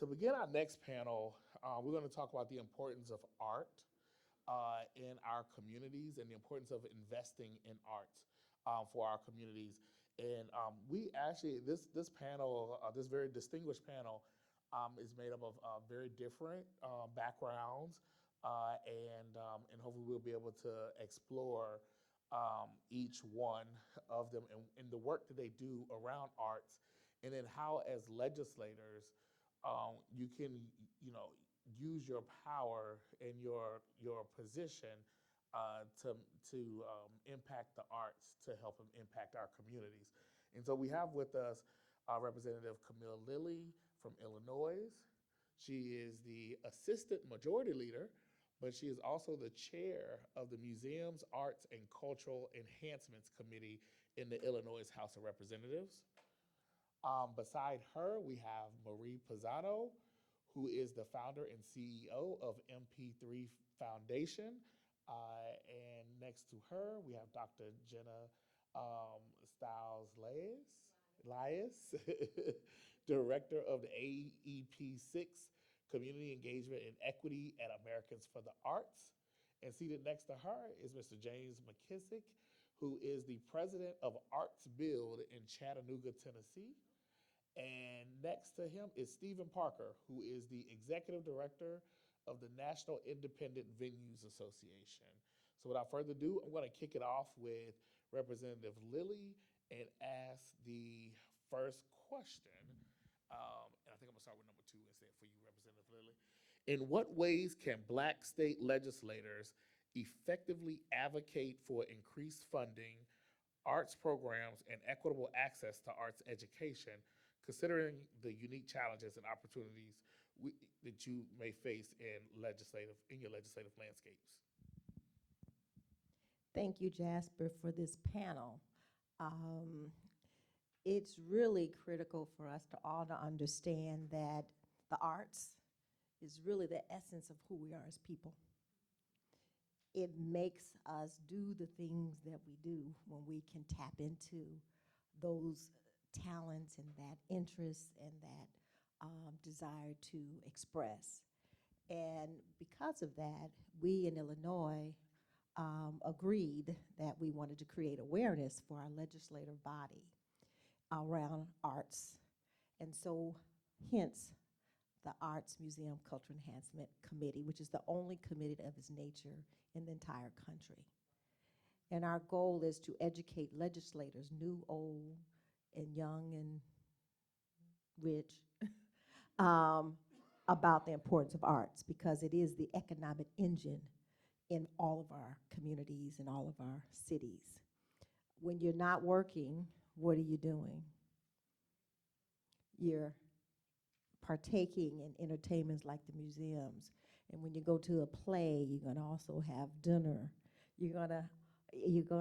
To begin our next panel, we're going to talk about the importance of art in our communities and the importance of investing in art for our communities. And we actually, this panel, this very distinguished panel, is made up of very different backgrounds, and hopefully we'll be able to explore each one of them and the work that they do around arts, and then how as legislators you can, use your power and your position to impact the arts to help them impact our communities. And so we have with us Representative Camille Lilly from Illinois. She is the assistant majority leader, but she is also the chair of the Museums, Arts, and Cultural Enhancements Committee in the Illinois House of Representatives. Beside her, we have Marie Pizano, who is the founder and CEO of MP3 Foundation. And next to her, we have Dr. Genna Stiles Lyas, Director of the AEP6 Community Engagement and Equity at Americans for the Arts. And seated next to her is Mr. James McKissic, who is the president of Arts Build in Chattanooga, Tennessee. And next to him is Stephen Parker, who is the executive director of the National Independent Venues Association. So without further ado, I'm going to kick it off with Representative Lilly and ask the first question. And I think I'm going to start with number 2 instead for you, Representative Lilly. In what ways can Black state legislators effectively advocate for increased funding, arts programs, and equitable access to arts education, considering the unique challenges and opportunities that you may face in your legislative landscapes? Thank you, Jasper, for this panel. Um, it's really critical for us to all to understand that the arts is really the essence of who we are as people. It makes us do the things that we do when we can tap into those talents and that interest and that desire to express. And because of that, we in Illinois agreed that we wanted to create awareness for our legislative body around arts. And so, hence, the Arts Museum Cultural Enhancement Committee, which is the only committee of its nature in the entire country. And our goal is to educate legislators, new, old, and young, and rich, about the importance of arts, because it is the economic engine in all of our communities and all of our cities. When you're not working, what are you doing? You're partaking in entertainments like the museums. And when you go to a play, you're going to also have dinner. You're going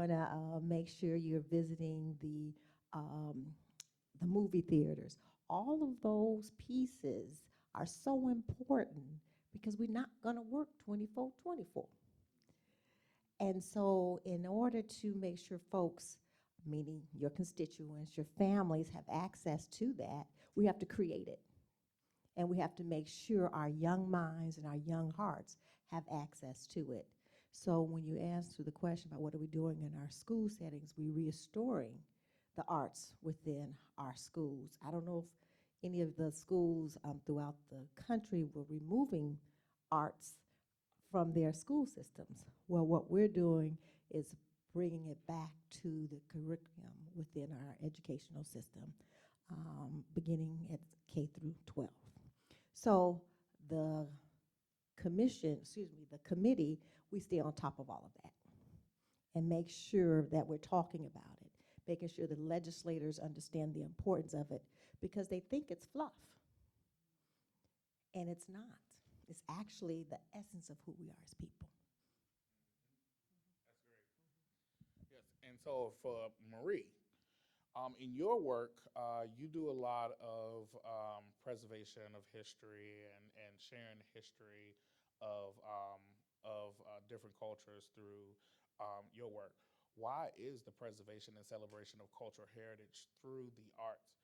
to make sure you're visiting the movie theaters. All of those pieces are so important because we're not going to work 24/24. And so in order to make sure folks, meaning your constituents, your families, have access to that, we have to create it. And we have to make sure our young minds and our young hearts have access to it. So when you answer the question about what are we doing in our school settings, we're restoring the arts within our schools. I don't know if any of the schools throughout the country were removing arts from their school systems. Well, what we're doing is bringing it back to the curriculum within our educational system, beginning at K through 12. So the committee, we stay on top of all of that and make sure that we're talking about it, making sure the legislators understand the importance of it, because they think it's fluff, and it's not. It's actually the essence of who we are as people. That's great. Yes, and so for Marie, in your work, you do a lot of preservation of history and sharing history of different cultures through your work. Why is the preservation and celebration of cultural heritage through the arts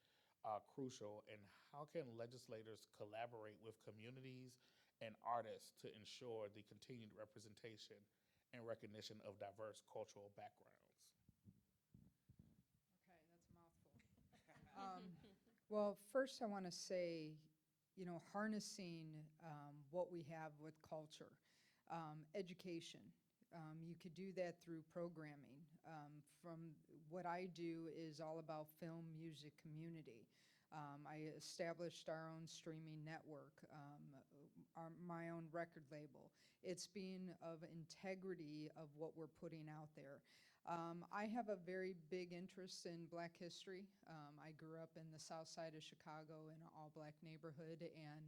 crucial, and how can legislators collaborate with communities and artists to ensure the continued representation and recognition of diverse cultural backgrounds? Okay, that's a mouthful. Well, first I want to say, harnessing what we have with culture, education. You could do that through programming. From what I do is all about film, music, community. I established our own streaming network, my own record label. It's being of integrity of what we're putting out there. I have a very big interest in Black history. I grew up in the south side of Chicago in an all-Black neighborhood, and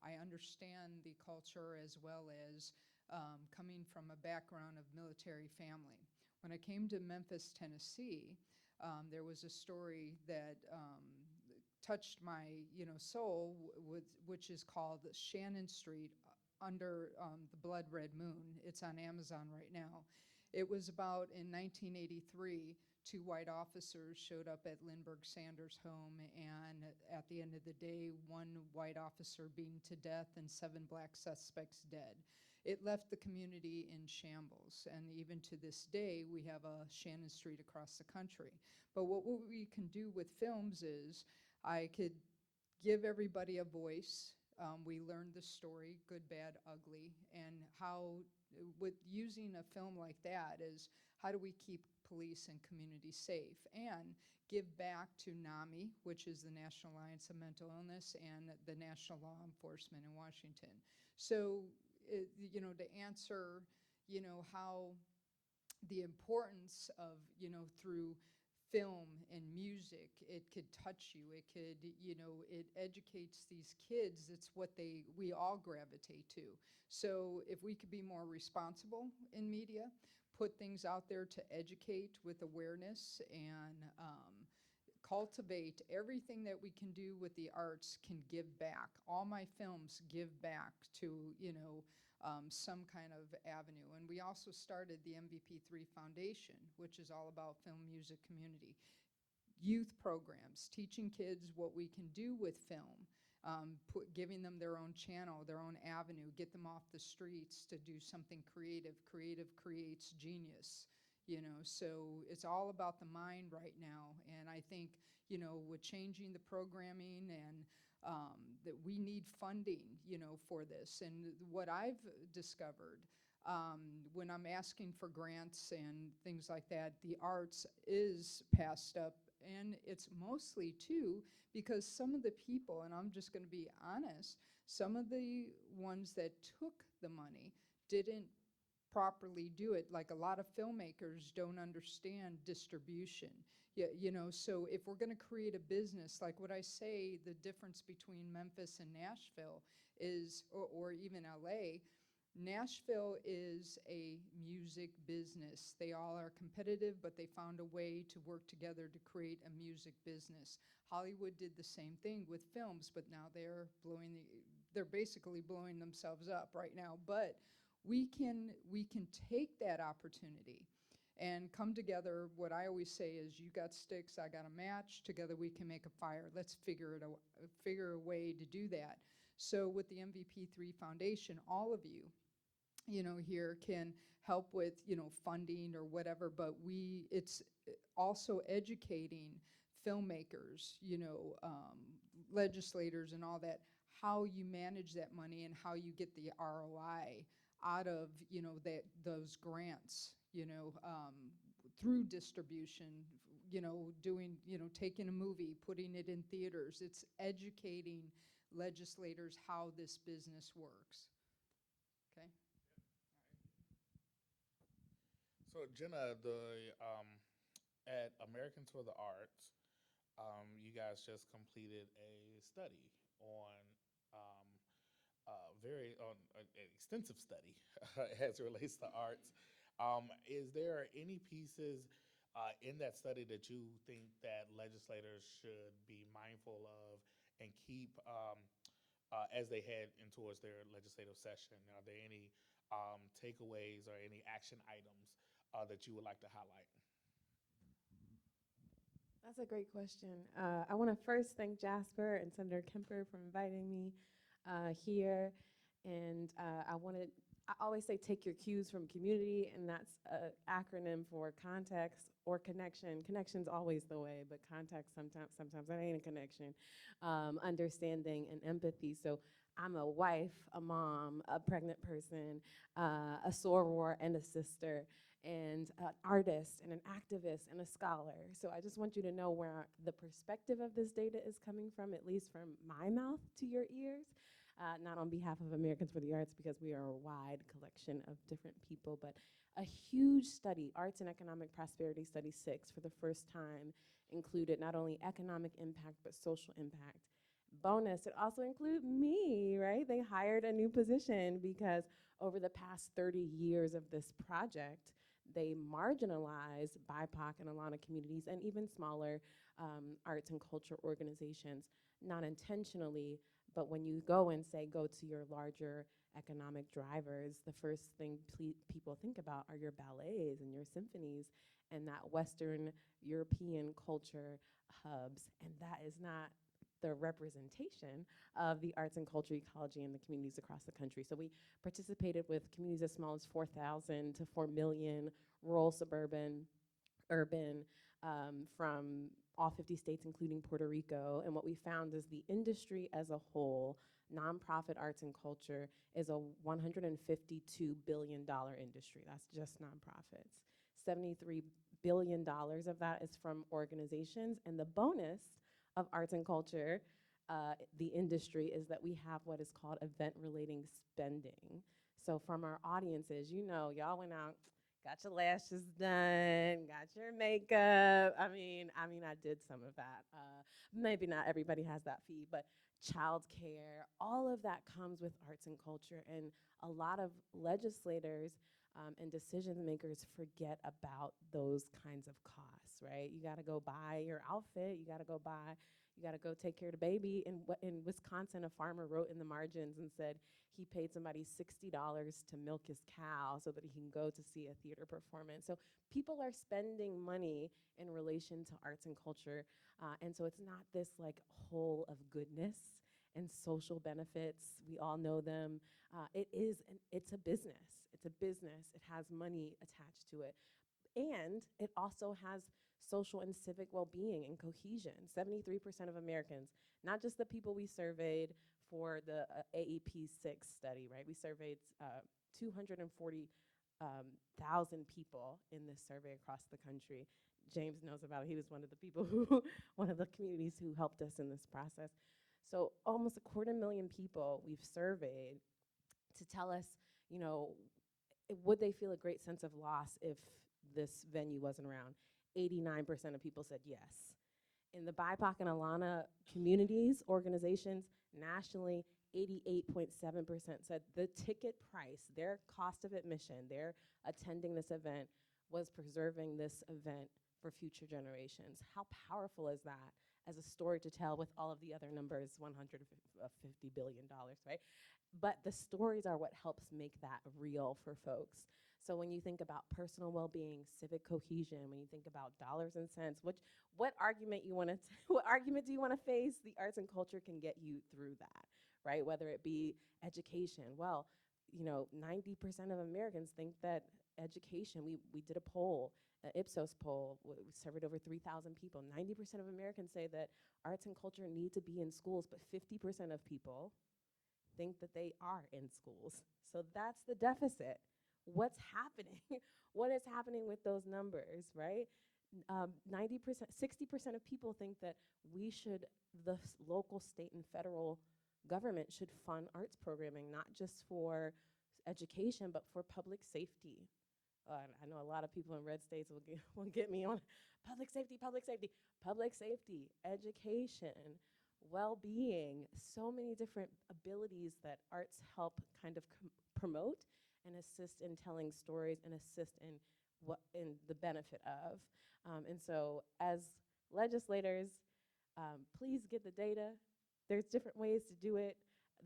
I understand the culture as well as coming from a background of military family. When I came to Memphis, Tennessee, there was a story that touched my soul, which is called Shannon Street under the Blood Red Moon. It's on Amazon right now. It was about in 1983, two white officers showed up at Lindbergh Sanders' home, and at the end of the day, one white officer beaten to death and 7 Black suspects dead. It left the community in shambles, and even to this day, we have a Shannon Street across the country. But what we can do with films is I could give everybody a voice. We learned the story, good, bad, ugly, and how with using a film like that is how do we keep police and community safe and give back to NAMI, which is the National Alliance of Mental Illness, and the National Law Enforcement in Washington. So, to answer, how the importance of, through film and music, it could touch you. It could, it educates these kids. It's what we all gravitate to. So if we could be more responsible in media, put things out there to educate with awareness and cultivate everything that we can do with the arts can give back. All my films give back to, some kind of avenue. And we also started the MVP3 Foundation, which is all about film, music, community. Youth programs, teaching kids what we can do with film, giving them their own channel, their own avenue, get them off the streets to do something creative. Creative creates genius. So it's all about the mind right now. And I think, with changing the programming and that we need funding, for this. And what I've discovered when I'm asking for grants and things like that, the arts is passed up. And it's mostly, too, because some of the people, and I'm just going to be honest, some of the ones that took the money didn't properly do it. Like a lot of filmmakers don't understand distribution. So if we're going to create a business, like what I say, the difference between Memphis and Nashville is, or even LA, Nashville is a music business. They all are competitive, but they found a way to work together to create a music business. Hollywood did the same thing with films, but now they're basically blowing themselves up right now. But we can take that opportunity and come together. What I always say is, you got sticks, I got a match, together we can make a fire. Let's figure a way to do that. So with the MVP3 Foundation, all of you, here can help with, funding or whatever, but it's also educating filmmakers, legislators and all that, how you manage that money and how you get the ROI out of, those grants, through distribution, doing, taking a movie, putting it in theaters. It's educating legislators how this business works. Okay? So, Genna, at Americans for the Arts, you guys just completed a study on an extensive study as it relates to arts. Is there any pieces in that study that you think that legislators should be mindful of and keep as they head in towards their legislative session? Are there any takeaways or any action items that you would like to highlight? That's a great question. I want to first thank Jasper and Senator Kemper for inviting me here. And I always say take your cues from community, and that's an acronym for context or connection. Connection's always the way, but context sometimes that ain't a connection. Understanding and empathy. So I'm a wife, a mom, a pregnant person, a soror and a sister, and an artist and an activist and a scholar. So I just want you to know where the perspective of this data is coming from, at least from my mouth to your ears. Not on behalf of Americans for the Arts, because we are a wide collection of different people, but a huge study, Arts and Economic Prosperity Study 6, for the first time included not only economic impact, but social impact. Bonus, it also included me, right? They hired a new position because over the past 30 years of this project, they marginalized BIPOC and Alana communities and even smaller arts and culture organizations, not intentionally, but when you go and say, go to your larger economic drivers, the first thing people think about are your ballets and your symphonies and that Western European culture hubs. And that is not the representation of the arts and culture ecology in the communities across the country. So we participated with communities as small as 4,000 to 4 million, rural, suburban, urban, from all 50 states, including Puerto Rico. And what we found is the industry as a whole, nonprofit arts and culture, is a $152 billion industry. That's just nonprofits. $73 billion of that is from organizations. And the bonus of arts and culture, the industry, is that we have what is called event-relating spending. So from our audiences, you know, y'all went out, got your lashes done, got your makeup. I mean, I did some of that. Maybe not everybody has that fee, but childcare, all of that comes with arts and culture. And a lot of legislators and decision makers forget about those kinds of costs, right? You gotta go buy your outfit, you gotta go take care of the baby. In Wisconsin, a farmer wrote in the margins and said he paid somebody $60 to milk his cow so that he can go to see a theater performance. So people are spending money in relation to arts and culture. And so it's not this like whole of goodness and social benefits. We all know them. It's a business. It's a business. It has money attached to it. And it also has social and civic well-being and cohesion. 73% of Americans, not just the people we surveyed for the AEP 6 study, right? We surveyed 240,000 people in this survey across the country. James knows about it. He was one of the people one of the communities who helped us in this process. So almost 250,000 people we've surveyed to tell us, you know, would they feel a great sense of loss if this venue wasn't around? 89% of people said yes. In the BIPOC and Alana communities, organizations, nationally, 88.7% said the ticket price, their cost of admission, their attending this event, was preserving this event for future generations. How powerful is that as a story to tell with all of the other numbers, $150 billion, right? But the stories are what helps make that real for folks. So when you think about personal well-being, civic cohesion, when you think about dollars and cents, what argument do you want to face? The arts and culture can get you through that, right? Whether it be education. Well, you know, 90% of Americans think that education, we did a poll, an Ipsos poll, we surveyed over 3,000 people. 90% of Americans say that arts and culture need to be in schools, but 50% of people think that they are in schools. So that's the deficit. What's happening? What is happening with those numbers, right? 90%, 60% of people think that the local, state, and federal government should fund arts programming, not just for education, but for public safety. I know a lot of people in red states will get me on public safety, education, well-being, so many different abilities that arts help kind of promote and assist in telling stories and assist in the benefit of. And so as legislators, please get the data. There's different ways to do it.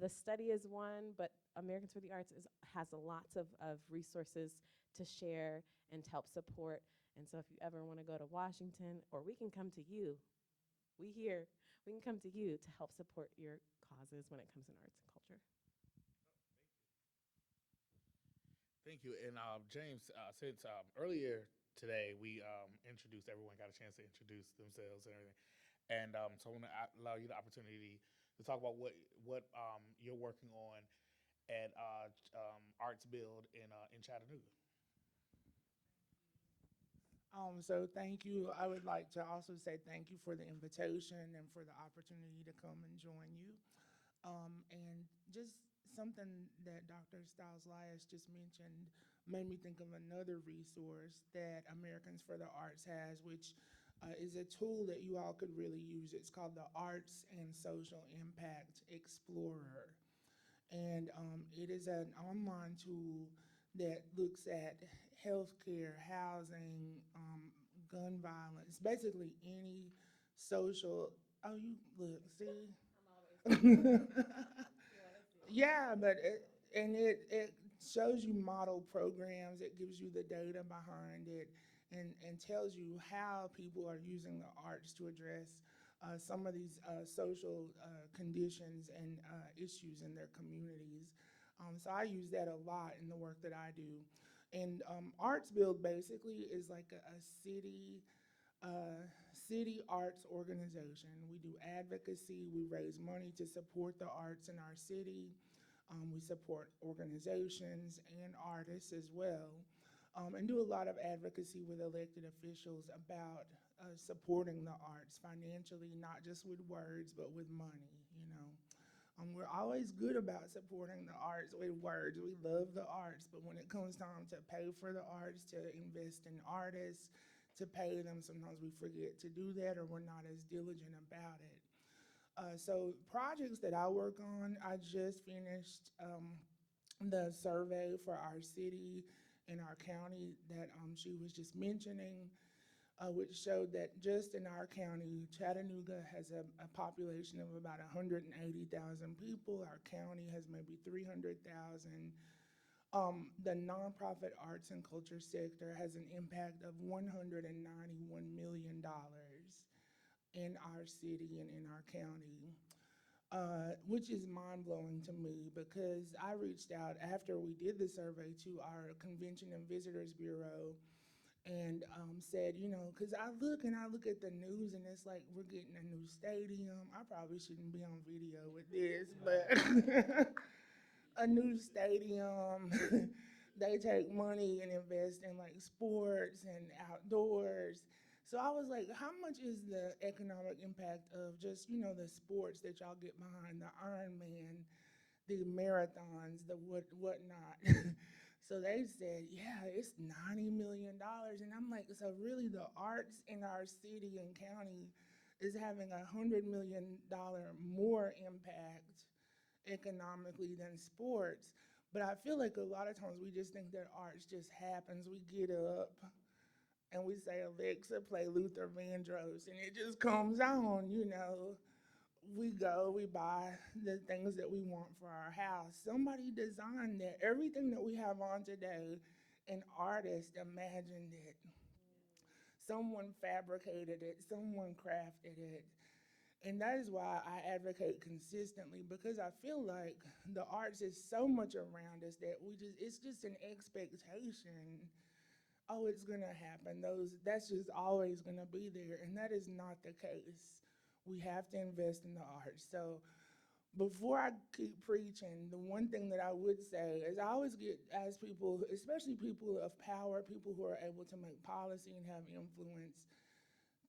The study is one, but Americans for the Arts has lots of resources to share and to help support And so if you ever want to go to Washington, or we can come to you, we can come to you to help support your causes when it comes in arts and culture. Thank you. And James, since earlier today we introduced, everyone got a chance to introduce themselves and everything. And so I want to allow you the opportunity to talk about what you're working on at Arts Build in Chattanooga. So thank you. I would like to also say thank you for the invitation and for the opportunity to come and join you. And just something that Dr. Stiles Lyas just mentioned made me think of another resource that Americans for the Arts has, which is a tool that you all could really use. It's called the Arts and Social Impact Explorer. And it is an online tool that looks at healthcare, housing, gun violence, basically any social. Oh, you look, see? Yeah, but it shows you model programs. It gives you the data behind it, and tells you how people are using the arts to address some of these social conditions and issues in their communities. So I use that a lot in the work that I do. And Arts Build basically is like a city arts organization. We do advocacy. We raise money to support the arts in our city. We support organizations and artists as well, and do a lot of advocacy with elected officials about supporting the arts financially, not just with words, but with money, you know. We're always good about supporting the arts with words. We love the arts, but when it comes time to pay for the arts, to invest in artists, to pay them, sometimes we forget to do that, or we're not as diligent about it. So projects that I work on, I just finished the survey for our city and our county that she was just mentioning, which showed that just in our county, Chattanooga has a population of about 180,000 people. Our county has maybe 300,000. The nonprofit arts and culture sector has an impact of $191 million in our city and in our county, which is mind-blowing to me, because I reached out after we did the survey to our Convention and Visitors Bureau and said, you know, because I look at the news and it's like we're getting a new stadium. I probably shouldn't be on video with this, but a new stadium. They take money and invest in like sports and outdoors. So I was like, how much is the economic impact of just, you know, the sports that y'all get behind, the Ironman, the marathons, the whatnot. So they said, yeah, it's $90 million. And I'm like, so really the arts in our city and county is having $100 million more impact economically than sports. But I feel like a lot of times we just think that arts just happens. We get up and we say, Alexa, play Luther Vandross, and it just comes on, you know. We go, we buy the things that we want for our house. Somebody designed that. Everything that we have on today, an artist imagined it. Someone fabricated it, someone crafted it. And that is why I advocate consistently, because I feel like the arts is so much around us that it's just an expectation. Oh, it's gonna happen. That's just always gonna be there. And that is not the case. We have to invest in the arts. So before I keep preaching, the one thing that I would say is I always ask people, especially people of power, people who are able to make policy and have influence,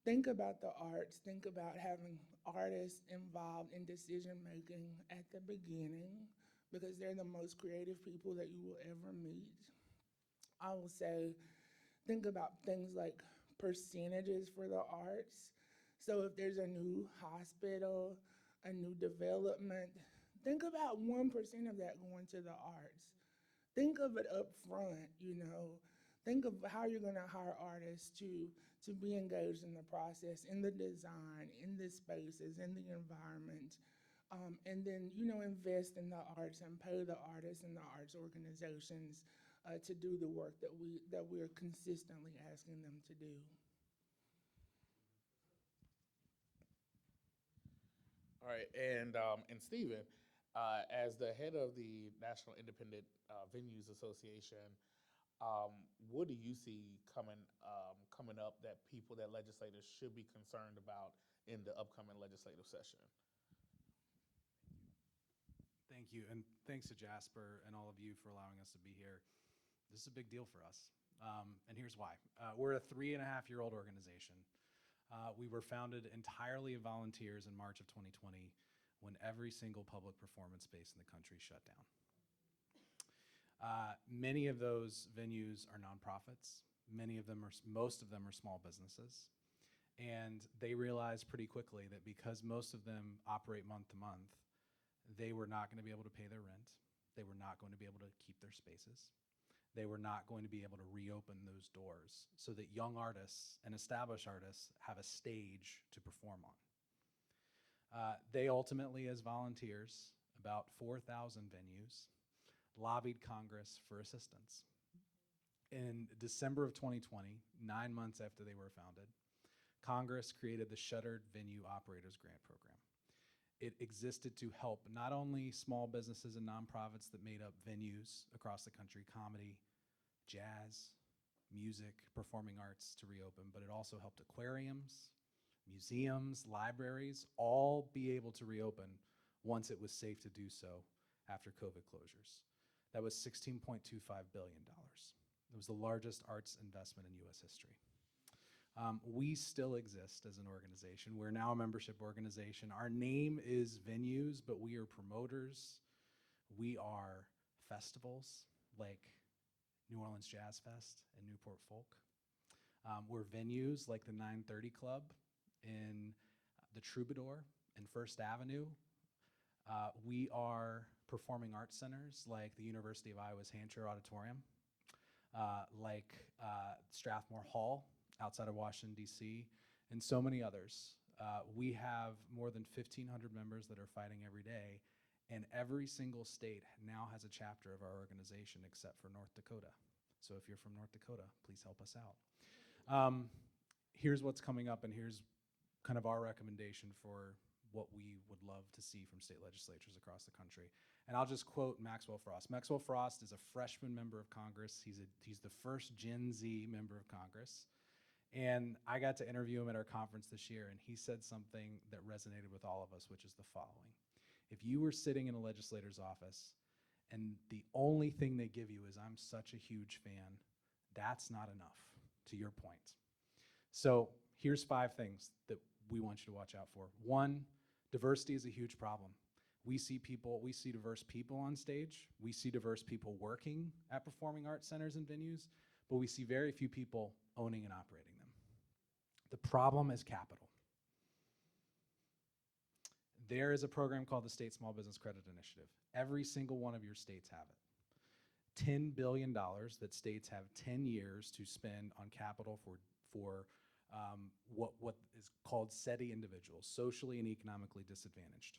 think about the arts, think about having artists involved in decision making at the beginning, because they're the most creative people that you will ever meet. I will say, think about things like percentages for the arts. So if there's a new hospital, a new development, think about 1% of that going to the arts. Think of it up front, you know. Think of how you're gonna hire artists to be engaged in the process, in the design, in the spaces, in the environment. And then, you know, invest in the arts and pay the artists and the arts organizations to do the work that we're consistently asking them to do. All right, and Stephen, as the head of the National Independent Venues Association, what do you see coming up that legislators should be concerned about in the upcoming legislative session? Thank you, and thanks to Jasper and all of you for allowing us to be here. This is a big deal for us, and here's why. We're a 3.5-year-old organization. We were founded entirely of volunteers in March of 2020 when every single public performance space in the country shut down. Many of those venues are nonprofits. Most of them are small businesses. And they realized pretty quickly that because most of them operate month to month, they were not going to be able to pay their rent. They were not going to be able to keep their spaces. They were not going to be able to reopen those doors so that young artists and established artists have a stage to perform on. They ultimately, as volunteers, about 4,000 venues, lobbied Congress for assistance. In December of 2020, 9 months after they were founded, Congress created the Shuttered Venue Operators Grant Program. It existed to help not only small businesses and nonprofits that made up venues across the country, comedy, jazz, music, performing arts to reopen, but it also helped aquariums, museums, libraries, all be able to reopen once it was safe to do so after COVID closures. That was $16.25 billion. It was the largest arts investment in US history. We still exist as an organization. We're now a membership organization. Our name is venues, but we are promoters. We are festivals like New Orleans Jazz Fest and Newport Folk. We're venues like the 930 Club in the Troubadour and First Avenue. We are performing arts centers like the University of Iowa's Hancher Auditorium, like Strathmore Hall outside of Washington, D.C., and so many others. We have more than 1,500 members that are fighting every day, and every single state now has a chapter of our organization except for North Dakota. So if you're from North Dakota, please help us out. Here's what's coming up, and here's kind of our recommendation for what we would love to see from state legislatures across the country. And I'll just quote Maxwell Frost. Maxwell Frost is a freshman member of Congress. He's the first Gen Z member of Congress. And I got to interview him at our conference this year, and he said something that resonated with all of us, which is the following. If you were sitting in a legislator's office and the only thing they give you is, "I'm such a huge fan," that's not enough, to your point. So here's 5 things that we want you to watch out for. 1, diversity is a huge problem. We see diverse people on stage. We see diverse people working at performing arts centers and venues, but we see very few people owning and operating them. The problem is capital. There is a program called the State Small Business Credit Initiative. Every single one of your states have it. $10 billion that states have 10 years to spend on capital for what is called SETI individuals, socially and economically disadvantaged.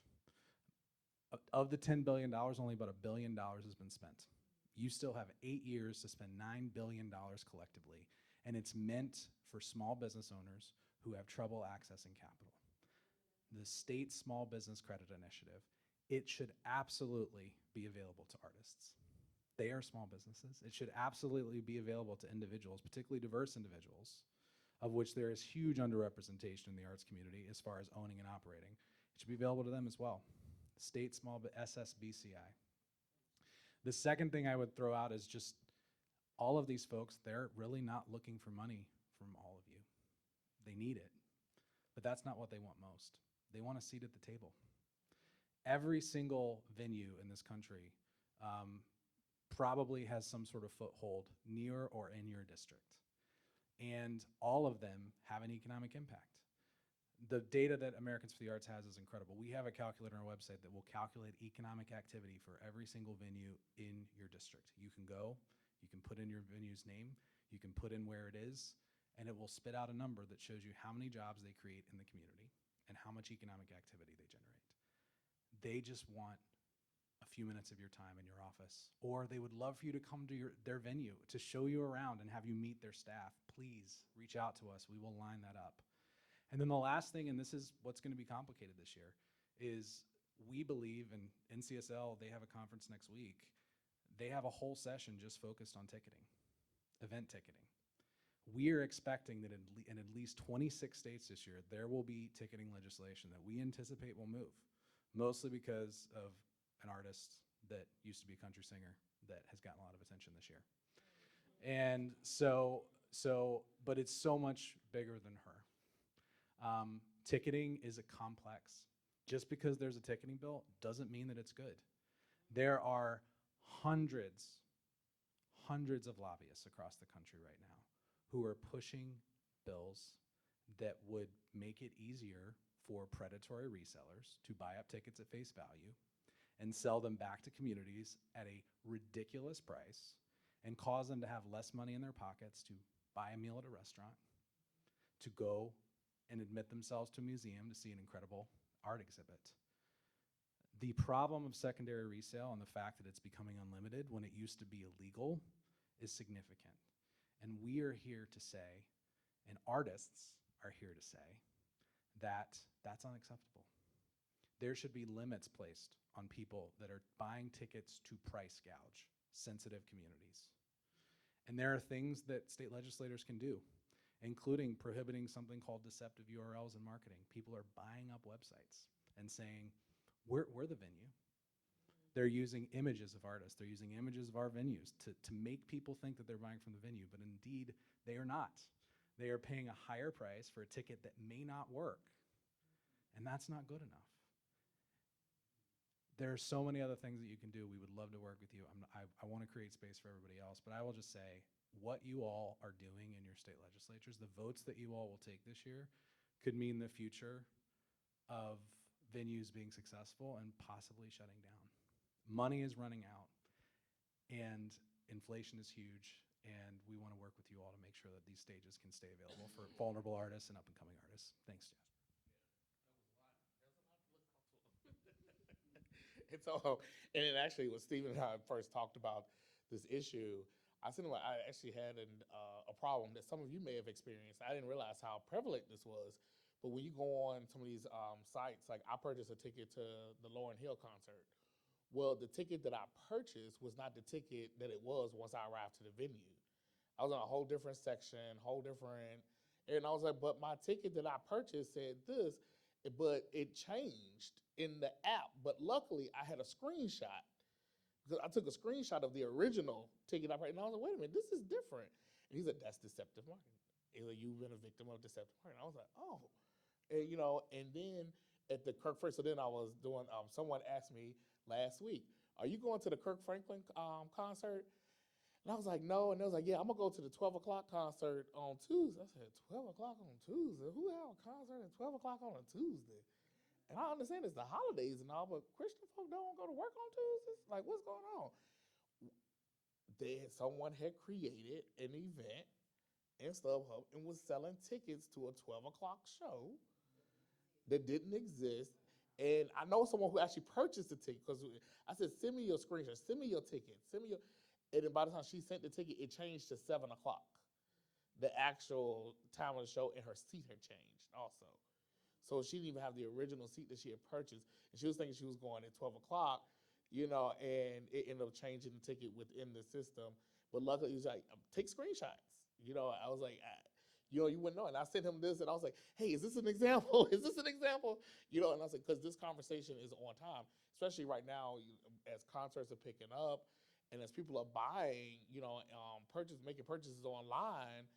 Of the $10 billion, only about $1 billion has been spent. You still have 8 years to spend $9 billion collectively, and it's meant for small business owners who have trouble accessing capital. The State Small Business Credit Initiative, it should absolutely be available to artists. They are small businesses. It should absolutely be available to individuals, particularly diverse individuals, of which there is huge underrepresentation in the arts community as far as owning and operating. It should be available to them as well. State Small SSBCI. The second thing I would throw out is just all of these folks, they're really not looking for money from all of you. They need it, but that's not what they want most. They want a seat at the table. Every single venue in this country probably has some sort of foothold near or in your district. And all of them have an economic impact. The data that Americans for the Arts has is incredible. We have a calculator on our website that will calculate economic activity for every single venue in your district. You can go, you can put in your venue's name, you can put in where it is, and it will spit out a number that shows you how many jobs they create in the community and how much economic activity they generate. They just want a few minutes of your time in your office, or they would love for you to come to their venue to show you around and have you meet their staff, please reach out to us. We will line that up. And then the last thing, and this is what's going to be complicated this year, is we believe, and NCSL, they have a conference next week, they have a whole session just focused on ticketing, event ticketing. We are expecting that in at least 26 states this year, there will be ticketing legislation that we anticipate will move, mostly because of an artist that used to be a country singer that has gotten a lot of attention this year. And but it's so much bigger than her. Ticketing is a complex. Just because there's a ticketing bill doesn't mean that it's good. There are hundreds of lobbyists across the country right now who are pushing bills that would make it easier for predatory resellers to buy up tickets at face value and sell them back to communities at a ridiculous price and cause them to have less money in their pockets to buy a meal at a restaurant, to go and admit themselves to a museum to see an incredible art exhibit. The problem of secondary resale and the fact that it's becoming unlimited when it used to be illegal is significant. And we are here to say, and artists are here to say, that that's unacceptable. There should be limits placed on people that are buying tickets to price gouge sensitive communities. And there are things that state legislators can do, including prohibiting something called deceptive URLs in marketing. People are buying up websites and saying, we're the venue. They're using images of artists. They're using images of our venues to make people think that they're buying from the venue, but indeed they are not. They are paying a higher price for a ticket that may not work, and that's not good enough. There are so many other things that you can do. We would love to work with you. I want to create space for everybody else, but I will just say what you all are doing in your state legislatures, the votes that you all will take this year could mean the future of venues being successful and possibly shutting down. Money is running out, and inflation is huge, and we want to work with you all to make sure that these stages can stay available for vulnerable artists and up-and-coming artists. Thanks, Jasper. And so, and it actually, when Stephen and I first talked about this issue, I actually had a problem that some of you may have experienced. I didn't realize how prevalent this was. But when you go on some of these sites, like I purchased a ticket to the Lauryn Hill concert. Well, the ticket that I purchased was not the ticket that it was once I arrived to the venue. I was on a whole different section, and I was like, but my ticket that I purchased said this, but it changed in the app. But luckily, I had a screenshot, because I took a screenshot of the original ticket I purchased, and I was like, wait a minute, this is different. And he said, that's deceptive marketing. He's like, you've been a victim of deceptive marketing. I was like, oh. And, and then at the Kirk Franklin, so then I was doing, someone asked me last week, are you going to the Kirk Franklin concert? And I was like, no. And they was like, yeah, I'm going to go to the 12 o'clock concert on Tuesday. I said, 12 o'clock on Tuesday? Who have a concert at 12 o'clock on a Tuesday? And I understand it's the holidays and all, but Christian folk don't go to work on Tuesdays? Like, what's going on? Someone had created an event in StubHub and was selling tickets to a 12 o'clock show that didn't exist. And I know someone who actually purchased the ticket, because I said, send me your screenshot, send me your ticket, and then by the time she sent the ticket, it changed to 7 o'clock. The actual time of the show, and her seat had changed also. So she didn't even have the original seat that she had purchased. And she was thinking she was going at 12 o'clock, and it ended up changing the ticket within the system. But luckily, he was like, take screenshots. I was like, you wouldn't know. And I sent him this, and I was like, hey, is this an example? Is this an example? And I said, because this conversation is on time, especially right now as concerts are picking up and as people are buying, making purchases online,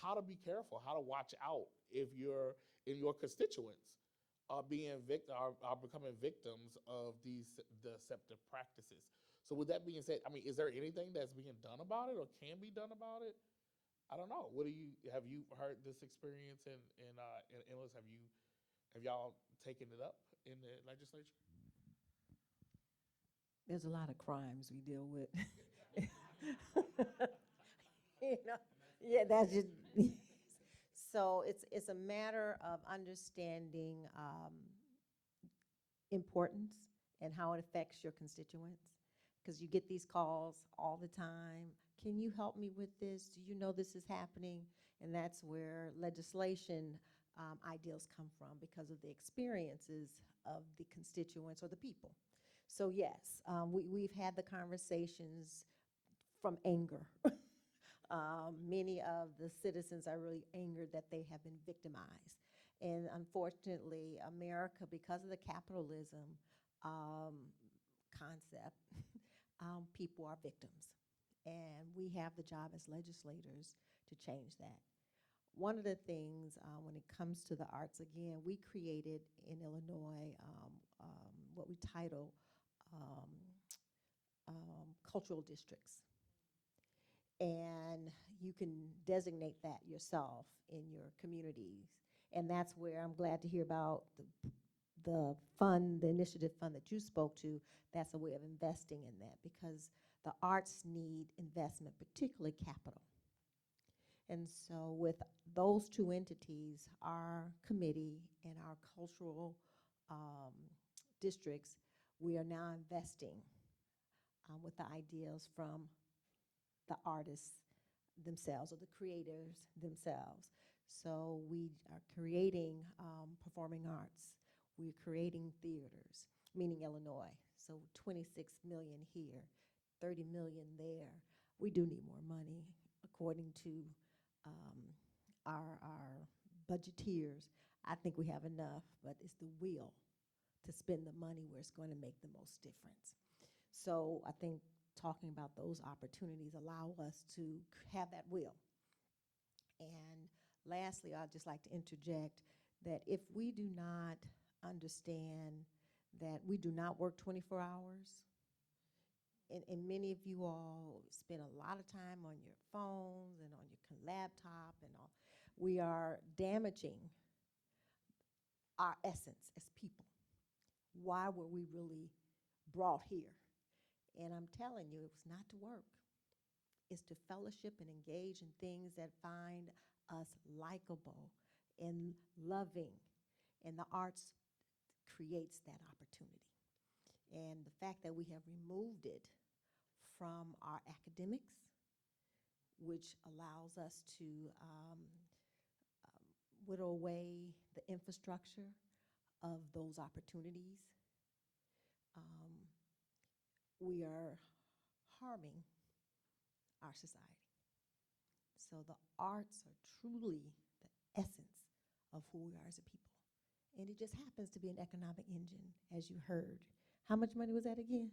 how to be careful, how to watch out if your constituents are becoming victims of these deceptive practices. So with that being said, is there anything that's being done about it or can be done about it? I don't know. Have you heard this experience in Endless? Have y'all taken it up in the legislature? There's a lot of crimes we deal with. Yeah, that's just, so it's a matter of understanding importance and how it affects your constituents? Because you get these calls all the time. Can you help me with this? Do you know this is happening? And that's where legislation ideals come from, because of the experiences of the constituents or the people. So yes, we've had the conversations from anger. Many of the citizens are really angered that they have been victimized. And unfortunately, America, because of the capitalism concept, people are victims. And we have the job as legislators to change that. One of the things when it comes to the arts, again, we created in Illinois what we title cultural districts. And you can designate that yourself in your communities. And that's where I'm glad to hear about the fund, the initiative fund that you spoke to. That's a way of investing in that, because the arts need investment, particularly capital. And so with those two entities, our committee and our cultural districts, we are now investing with the ideas from the artists themselves or the creators themselves. So we are creating performing arts. We're creating theaters, meaning Illinois. So 26 million here, 30 million there. We do need more money according to our budgeteers. I think we have enough, but it's the will to spend the money where it's going to make the most difference. So I think talking about those opportunities allow us to have that will. And lastly, I'd just like to interject that if we do not understand that we do not work 24 hours, and many of you all spend a lot of time on your phones and on your laptop and all, we are damaging our essence as people. Why were we really brought here? And I'm telling you, it was not to work. It's to fellowship and engage in things that find us likable and loving. And the arts creates that opportunity. And the fact that we have removed it from our academics, which allows us to whittle away the infrastructure of those opportunities, we are harming our society. So the arts are truly the essence of who we are as a people. And it just happens to be an economic engine, as you heard. How much money was that again?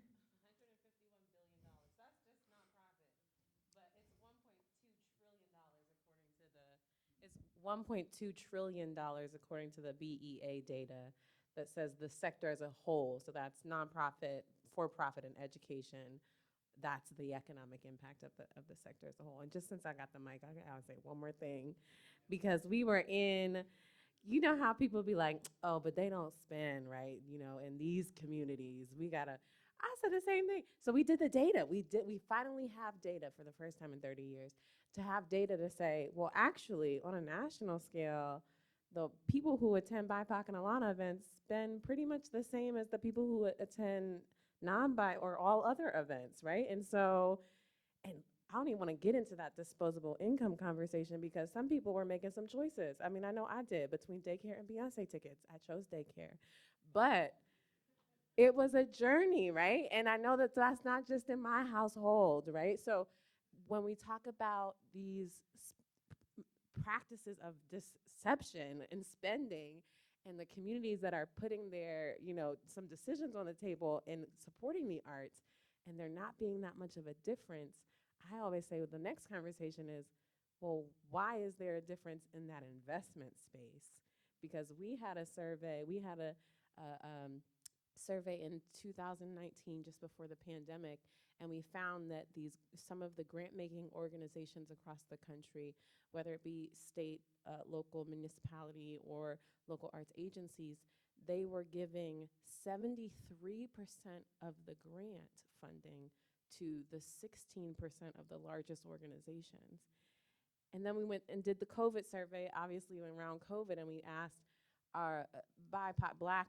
$1.2 trillion according to the BEA data that says the sector as a whole, so that's nonprofit, for-profit, and education, that's the economic impact of the sector as a whole. And just since I got the mic, I'll say one more thing, because we were in, you know how people be like, oh, but they don't spend, right? You know, in these communities, we gotta, I said the same thing. So we did the data. We finally have data for the first time in 30 years to have data to say, well, actually, on a national scale, the people who attend BIPOC and Alana events spend pretty much the same as the people who attend non-BI or all other events, right? And so, and I don't even want to get into that disposable income conversation, because some people were making some choices. I mean, I know I did, between daycare and Beyonce tickets. I chose daycare. But it was a journey, right? And I know that that's not just in my household, right? So when we talk about these practices of deception and spending, and the communities that are putting their, you know, some decisions on the table and supporting the arts, and there not being that much of a difference, I always say, well, the next conversation is, well, why is there a difference in that investment space? Because we had a survey, survey in 2019, just before the pandemic, and we found that some of the grant-making organizations across the country, whether it be state, local municipality, or local arts agencies, they were giving 73% of the grant funding to the 16% of the largest organizations. And then we went and did the COVID survey, obviously around COVID, and we asked our BIPOC Black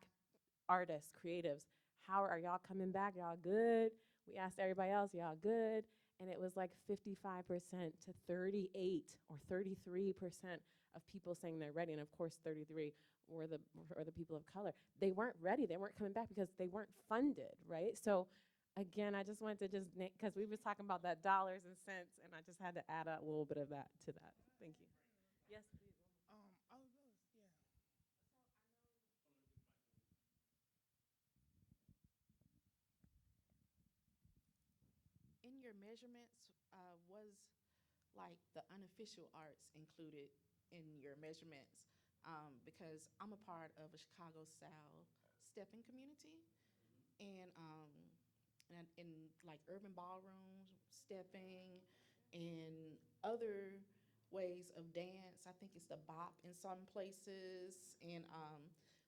artists, creatives, how are y'all coming back? Y'all good? We asked everybody else, y'all good? And it was like 55% to 38 or 33% of people saying they're ready. And of course, 33 were the people of color. They weren't ready. They weren't coming back because they weren't funded, right? So again, I just wanted to because we were talking about that dollars and cents, and I just had to add a little bit of that to that. Thank you. Yes, please. Oh, those, yeah. In your measurements, was like the unofficial arts included in your measurements? Because I'm a part of a Chicago style stepping community, and in like urban ballroom stepping and other ways of dance. I think it's the bop in some places, and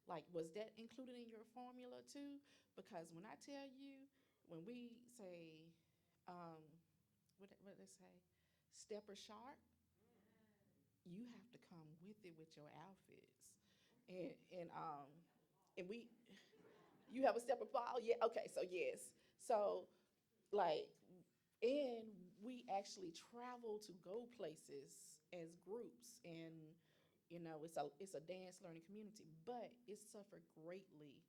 like was that included in your formula too? Because when I tell you, when we say, um, what they say, step or sharp, you have to come with it with your outfits, and and we, you have a step or ball, yeah, okay, so yes, so like, and we actually travel to go places as groups, and it's a dance learning community, but it suffered greatly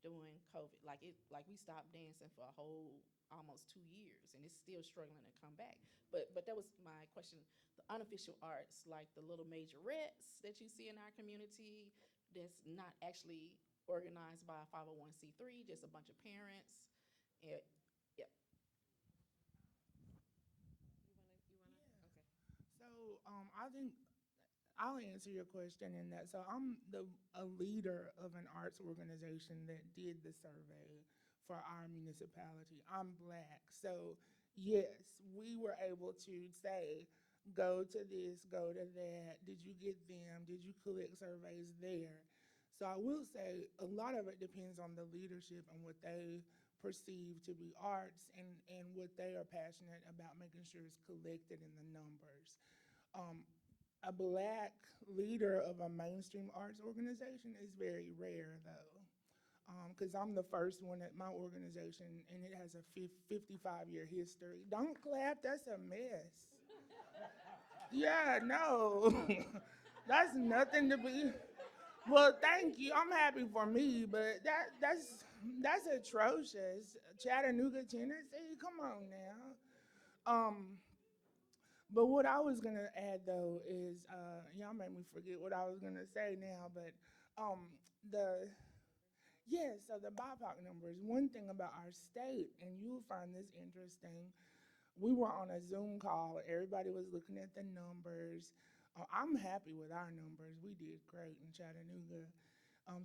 during COVID. Like we stopped dancing for a whole almost 2 years, and it's still struggling to come back. But that was my question. The unofficial arts, like the little majorettes that you see in our community, that's not actually organized by a 501c3, just a bunch of parents. Yeah, yeah. Okay. So I think I'll answer your question in that. So I'm a leader of an arts organization that did the survey for our municipality. I'm Black, so yes, we were able to say, go to this, go to that. Did you get them? Did you collect surveys there? So I will say a lot of it depends on the leadership and what they perceive to be arts, and what they are passionate about making sure is collected in the numbers. Um, a Black leader of a mainstream arts organization is very rare, though, because I'm the first one at my organization, and it has a 55-year history. Don't clap, that's a mess. Yeah, no, that's nothing to be. Well, thank you. I'm happy for me, but that's atrocious. Chattanooga, Tennessee. Come on now. But what I was gonna add though is, y'all made me forget what I was gonna say now. But um, the yeah, so the BIPOC numbers. One thing about our state, and you'll find this interesting. We were on a Zoom call. Everybody was looking at the numbers. I'm happy with our numbers. We did great in Chattanooga.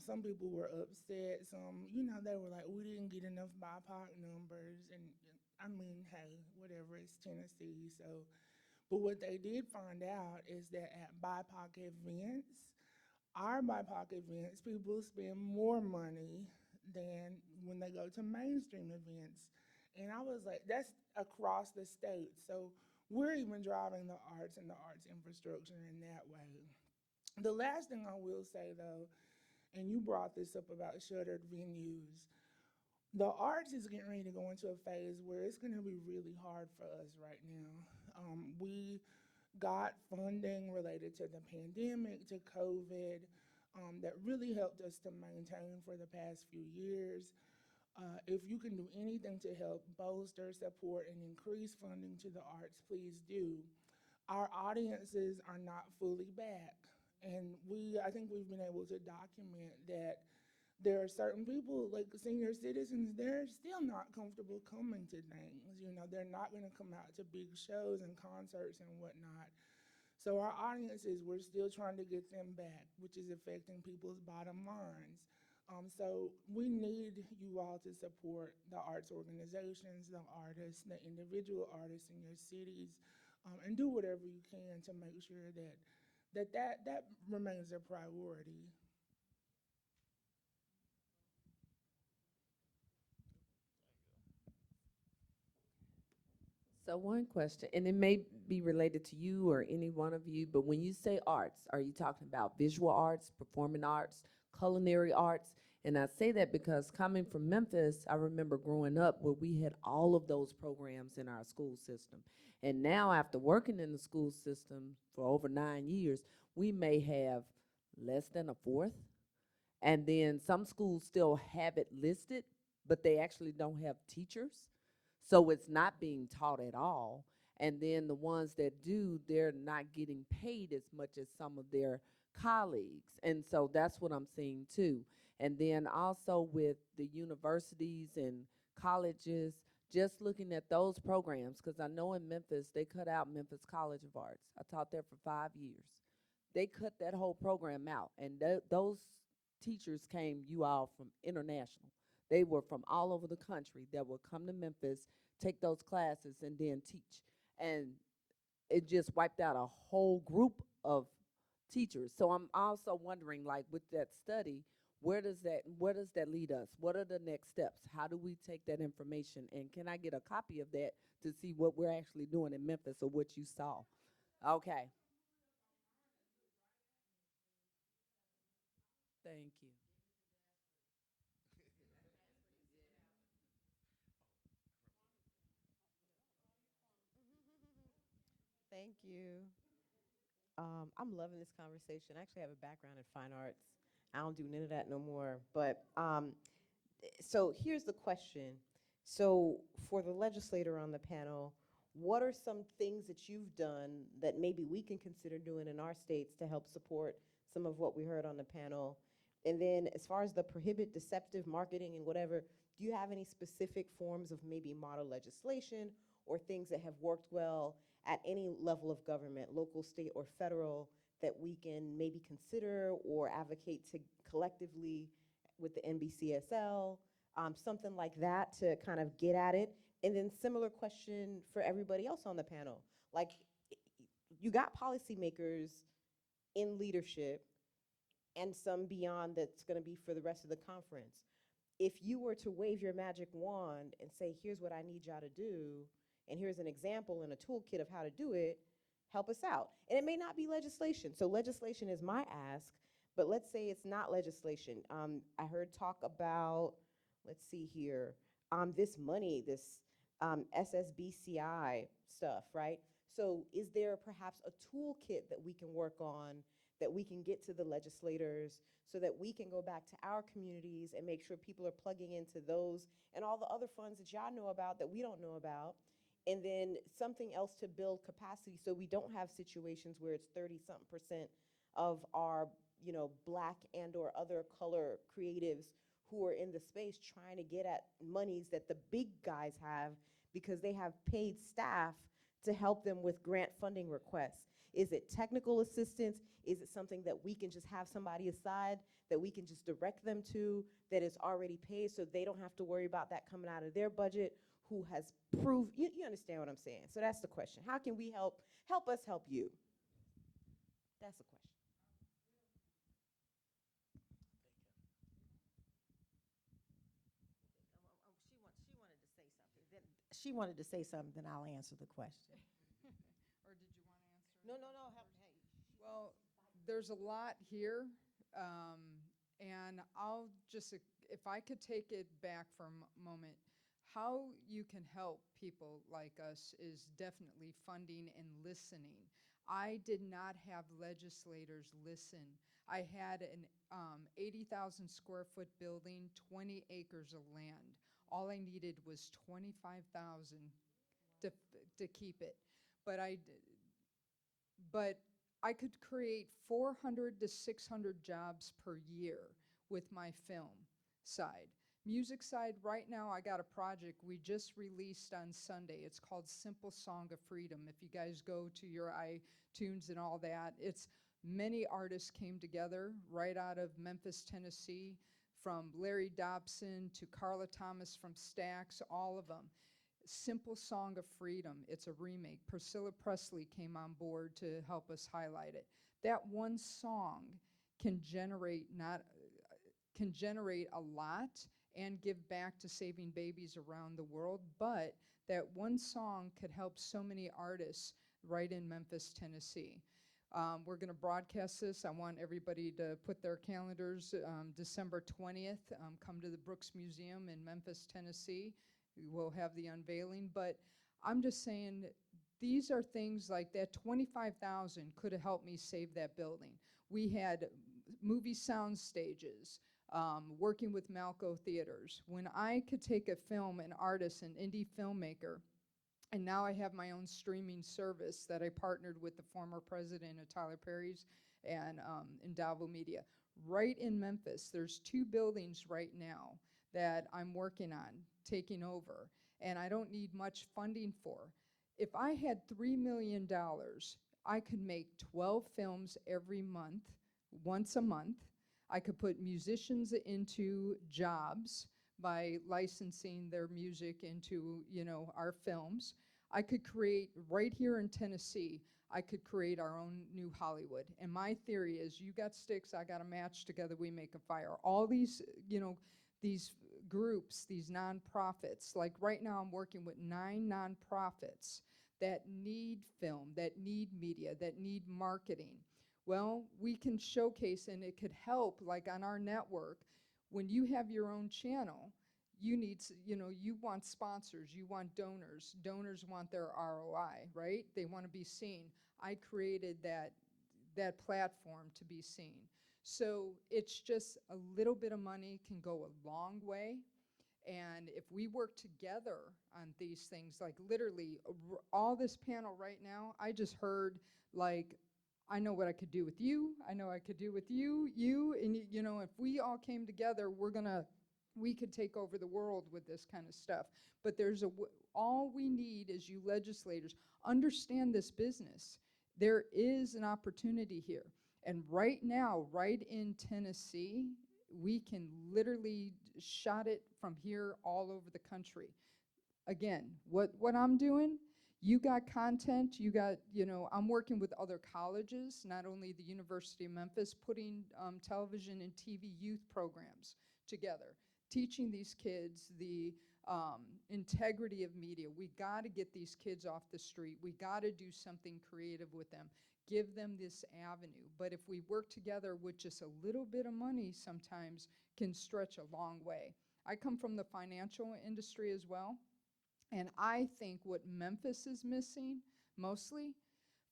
Some people were upset. Some, they were like, we didn't get enough BIPOC numbers. And I mean, hey, whatever, it's Tennessee. So, but what they did find out is that at BIPOC events, our BIPOC events, people spend more money than when they go to mainstream events. And I was like, that's across the state. So we're even driving the arts and the arts infrastructure in that way. The last thing I will say though, and you brought this up about shuttered venues, the arts is getting ready to go into a phase where it's going to be really hard for us right now. We got funding related to the pandemic, to COVID, that really helped us to maintain for the past few years. If you can do anything to help bolster, support, and increase funding to the arts, please do. Our audiences are not fully back, and I think we've been able to document that there are certain people, like senior citizens, they're still not comfortable coming to things. They're not going to come out to big shows and concerts and whatnot. So our audiences, we're still trying to get them back, which is affecting people's bottom lines. So we need you all to support the arts organizations, the artists, the individual artists in your cities, and do whatever you can to make sure that remains a priority. So one question, and it may be related to you or any one of you, but when you say arts, are you talking about visual arts, performing arts, culinary arts. And I say that because coming from Memphis, I remember growing up where we had all of those programs in our school system. And now, after working in the school system for over 9 years, we may have less than a fourth. And then some schools still have it listed, but they actually don't have teachers. So it's not being taught at all. And then the ones that do, they're not getting paid as much as some of their colleagues. And so that's what I'm seeing too. And then also with the universities and colleges, just looking at those programs, because I know in Memphis, they cut out Memphis College of Arts. I taught there for 5 years. They cut that whole program out. And those teachers came, you all, from international. They were from all over the country that would come to Memphis, take those classes, and then teach. And it just wiped out a whole group of teachers. So I'm also wondering, like with that study, where does that lead us? What are the next steps? How do we take that information? And can I get a copy of that to see what we're actually doing in Memphis or what you saw? Okay. Thank you. Thank you. I'm loving this conversation. I actually have a background in fine arts. I don't do none of that no more. But so here's the question. So for the legislator on the panel, what are some things that you've done that maybe we can consider doing in our states to help support some of what we heard on the panel? And then as far as the prohibit deceptive marketing and whatever, do you have any specific forms of maybe model legislation or things that have worked well at any level of government, local, state, or federal, that we can maybe consider or advocate to collectively with the NBCSL, something like that to kind of get at it? And then similar question for everybody else on the panel. Like, you got policymakers in leadership and some beyond that's gonna be for the rest of the conference. If you were to wave your magic wand and say, here's what I need y'all to do, and here's an example and a toolkit of how to do it, help us out. And it may not be legislation. So legislation is my ask, but let's say it's not legislation. I heard talk about, let's see here, this money, this SSBCI stuff, right? So is there perhaps a toolkit that we can work on, that we can get to the legislators so that we can go back to our communities and make sure people are plugging into those and all the other funds that y'all know about that we don't know about? And then something else to build capacity so we don't have situations where it's 30-something% of our, Black and or other color creatives who are in the space trying to get at monies that the big guys have because they have paid staff to help them with grant funding requests. Is it technical assistance? Is it something that we can just have somebody aside that we can just direct them to that is already paid so they don't have to worry about that coming out of their budget, who has proved, you understand what I'm saying? So that's the question. How can we help us help you? That's the question. She wanted to say something, then I'll answer the question. Or did you want to answer? No, hey. Well, there's a lot here, and I'll just, if I could take it back for a moment, how you can help people like us is definitely funding and listening. I did not have legislators listen. I had an 80,000 square foot building, 20 acres of land. All I needed was 25,000 to keep it. But I could create 400 to 600 jobs per year with my film side. Music side, right now I got a project we just released on Sunday. It's called Simple Song of Freedom. If you guys go to your iTunes and all that, it's many artists came together right out of Memphis, Tennessee, from Larry Dobson to Carla Thomas from Stax, all of them. Simple Song of Freedom, it's a remake. Priscilla Presley came on board to help us highlight it. That one song can generate a lot and give back to saving babies around the world, but that one song could help so many artists right in Memphis, Tennessee. We're going to broadcast this. I want everybody to put their calendars, December 20th. Come to the Brooks Museum in Memphis, Tennessee. We'll have the unveiling. But I'm just saying, these are things like that. 25,000 could have helped me save that building. We had movie sound stages, working with Malco Theaters. When I could take a film, an artist, an indie filmmaker, and now I have my own streaming service that I partnered with the former president of Tyler Perry's and Endavo Media. Right in Memphis, there's 2 buildings right now that I'm working on taking over, and I don't need much funding for. If I had $3 million, I could make 12 films every month, once a month. I could put musicians into jobs by licensing their music into, our films. I could create, right here in Tennessee, I could create our own new Hollywood. And my theory is, you got sticks, I got a match, together we make a fire. All these, these groups, these nonprofits, like right now I'm working with 9 nonprofits that need film, that need media, that need marketing. Well, we can showcase, and it could help, like on our network, when you have your own channel, you need, you want sponsors, you want donors. Donors want their ROI, right? They want to be seen. I created that platform to be seen. So it's just a little bit of money can go a long way. And if we work together on these things, like literally all this panel right now, I just heard, like, I know what I could do with you. I know I could do with you, and if we all came together, we could take over the world with this kind of stuff. But all we need is you legislators, understand this business. There is an opportunity here. And right now, right in Tennessee, we can literally shot it from here all over the country. Again, what I'm doing, you got content, you got, I'm working with other colleges, not only the University of Memphis, putting television and TV youth programs together, teaching these kids the integrity of media. We got to get these kids off the street. We got to do something creative with them. Give them this avenue. But if we work together with just a little bit of money, sometimes can stretch a long way. I come from the financial industry as well. And I think what Memphis is missing mostly,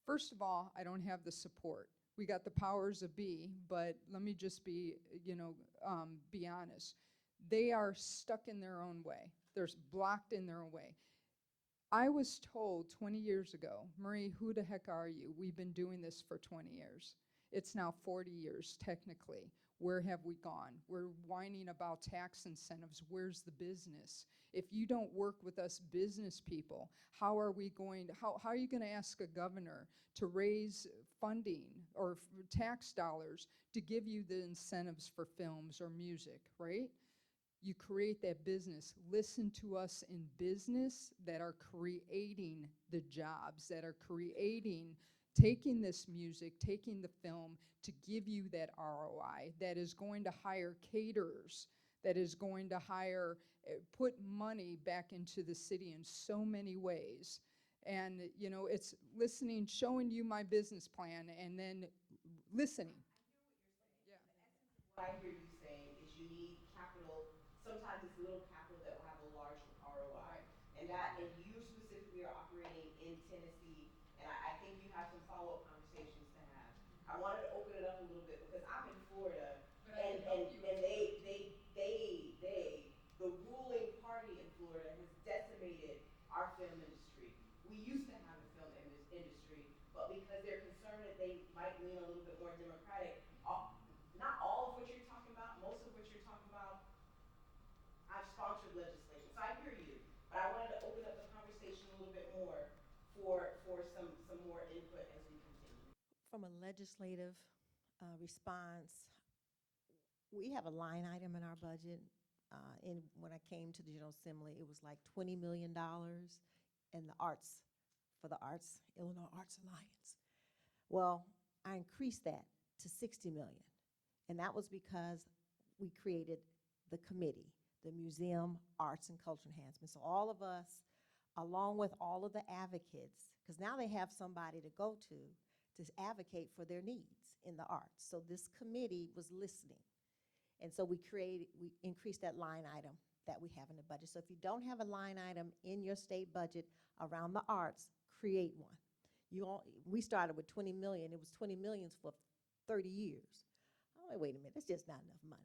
first of all, I don't have the support. We got the powers of be, but let me just be honest. They are stuck in their own way. They're blocked in their own way. I was told 20 years ago, Marie, who the heck are you? We've been doing this for 20 years. It's now 40 years, technically. Where have we gone? We're whining about tax incentives. Where's the business? If you don't work with us business people, how are you going to ask a governor to raise funding or tax dollars to give you the incentives for films or music, right? You create that business. Listen to us in business that are creating the jobs, that are taking this music, taking the film to give you that ROI, that is going to hire caterers, that is going to put money back into the city in so many ways. And, it's listening, showing you my business plan, and then listening. What I hear you saying is you need capital. Sometimes it's little capital that will have a large ROI. And you specifically are operating in Tennessee, and I think you have some follow-up conversations to have. I wanted to open it up a little bit because I'm in Florida, and the ruling party in Florida has decimated our film industry. We used to have a film industry, but because they're concerned that they might lean a little bit more democratic, not all of what you're talking about, most of what you're talking about, I've sponsored legislation, so I hear you. But I wanted to open up the conversation a little bit more for some more input as we continue. From a legislative response, we have a line item in our budget. When I came to the General Assembly, it was like $20 million in the arts, for the arts, Illinois Arts Alliance. Well, I increased that to $60 million. And that was because we created the committee, the Museum, Arts, and Culture Enhancements. So all of us, along with all of the advocates, because now they have somebody to go to to advocate for their needs in the arts. So this committee was listening. And so we increased that line item that we have in the budget. So if you don't have a line item in your state budget around the arts, create one. We started with 20 million. It was 20 million for 30 years. Oh, wait a minute, that's just not enough money.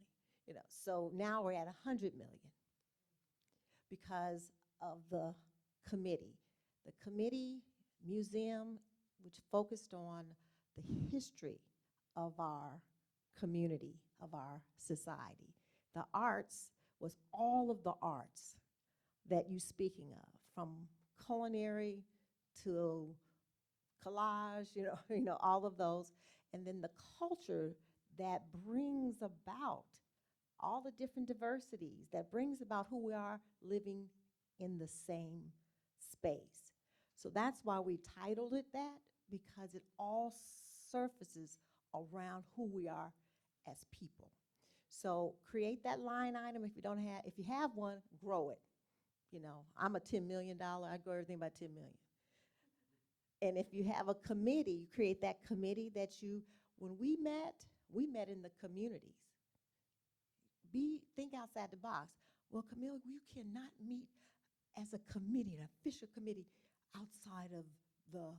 So now we're at 100 million because of the committee. The committee museum, which focused on the history of our community, of our society. The arts was all of the arts that you're speaking of, from culinary to collage, all of those. And then the culture that brings about all the different diversities, that brings about who we are living in the same space. So that's why we titled it that, because it all surfaces around who we are as people. So create that line item. If you have one, grow it. I'm a $10 million, I grow everything by 10 million. And if you have a committee, you create that committee when we met in the communities. Think outside the box. Well, Camille, you cannot meet as a committee, an official committee, outside of the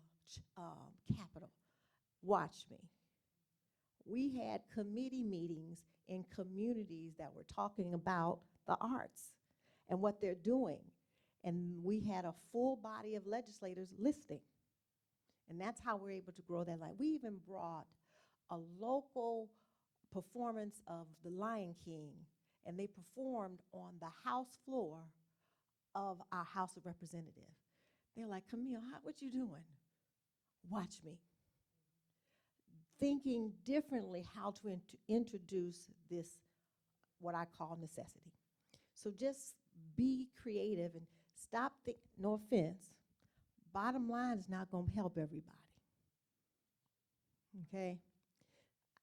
Capitol. Watch me. We had committee meetings in communities that were talking about the arts and what they're doing. And we had a full body of legislators listening. And that's how we're able to grow that line. We even brought a local performance of The Lion King, and they performed on the House floor of our House of Representatives. They're like, Camille, what you doing? Watch me. Thinking differently how to introduce this, what I call necessity. So just be creative and stop no offense, bottom line is not going to help everybody. Okay?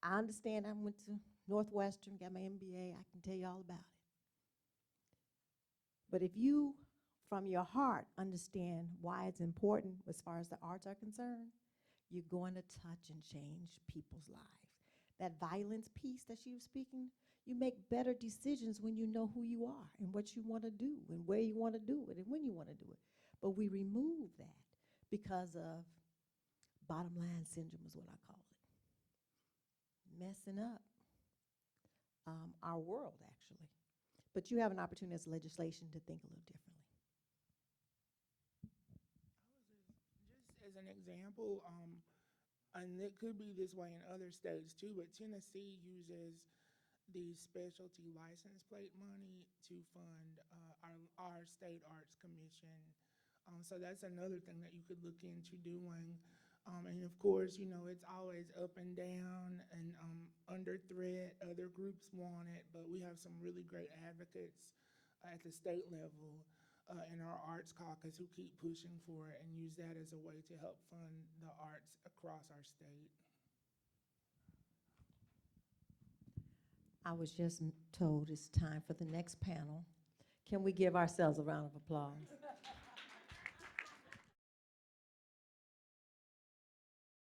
I understand I went to Northwestern, got my MBA, I can tell you all about it. But if you, from your heart, understand why it's important as far as the arts are concerned, you're going to touch and change people's lives. That violence piece that she was speaking, you make better decisions when you know who you are and what you want to do and where you want to do it and when you want to do it. But we remove that because of bottom line syndrome is what I call it. Messing up our world, actually. But you have an opportunity as legislation to think a little differently. Just as an example, and it could be this way in other states too, but Tennessee uses the specialty license plate money to fund our state arts commission. So that's another thing that you could look into doing. And of course, it's always up and down and under threat. Other groups want it, but we have some really great advocates at the state level in our arts caucus who keep pushing for it and use that as a way to help fund the arts across our state. I was just told it's time for the next panel. Can we give ourselves a round of applause?